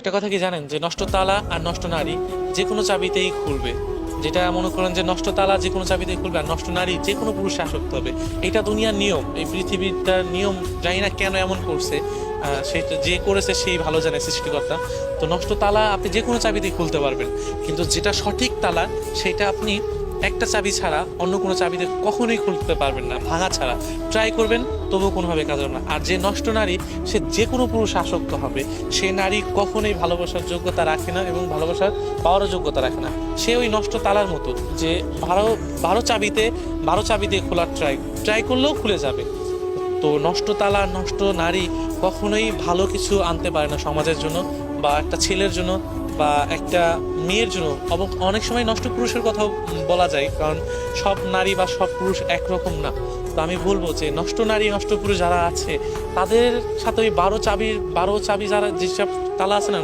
একটা কথা কি জানেন যে নষ্ট তালা আর নষ্ট নারী যে কোনো চাবিতেই খুলবে। যেটা মনে করেন যে নষ্ট তালা যে কোনো চাবিতেই খুলবে, আর নষ্ট নারী যে কোনো পুরুষে আসক্ত হবে। এটা দুনিয়ার নিয়ম, এই পৃথিবীটার নিয়ম। জানি না কেন এমন করছে, সেটা যে করেছে সেই ভালো জানে, সৃষ্টিকর্তা। তো নষ্ট তালা আপনি যে কোনো চাবিতেই খুলতে পারবেন, কিন্তু যেটা সঠিক তালা সেটা আপনি একটা চাবি ছাড়া অন্য কোনো চাবিতে কখনোই খুলতে পারবেন না, ভাঙা ছাড়া। ট্রাই করবেন, তবুও কোনোভাবে কাজ হবে না। আর যে নষ্ট নারী, সে যে কোনো পুরুষ আসক্ত হবে। সে নারী কখনোই ভালোবাসার যোগ্যতা রাখে না এবং ভালোবাসার পাওয়ারও যোগ্যতা রাখে না। সে ওই নষ্ট তালার মতো, যে বারো বারো চাবিতে 12 চাবি দিয়ে খোলার ট্রাই ট্রাই করলেও খুলে যাবে। তো নষ্ট তালা, নষ্ট নারী কখনোই ভালো কিছু আনতে পারে না সমাজের জন্য, বা একটা ছেলের জন্য, বা একটা মেয়ের জন্য। অনেক সময় নষ্ট পুরুষের কথাও বলা যায়, কারণ সব নারী বা সব পুরুষ একরকম না। তো আমি বলবো যে নষ্ট নারী, নষ্ট পুরুষ যারা আছে, তাদের সাথে ওই 12 চাবি যারা, যেসব তালা আছে না,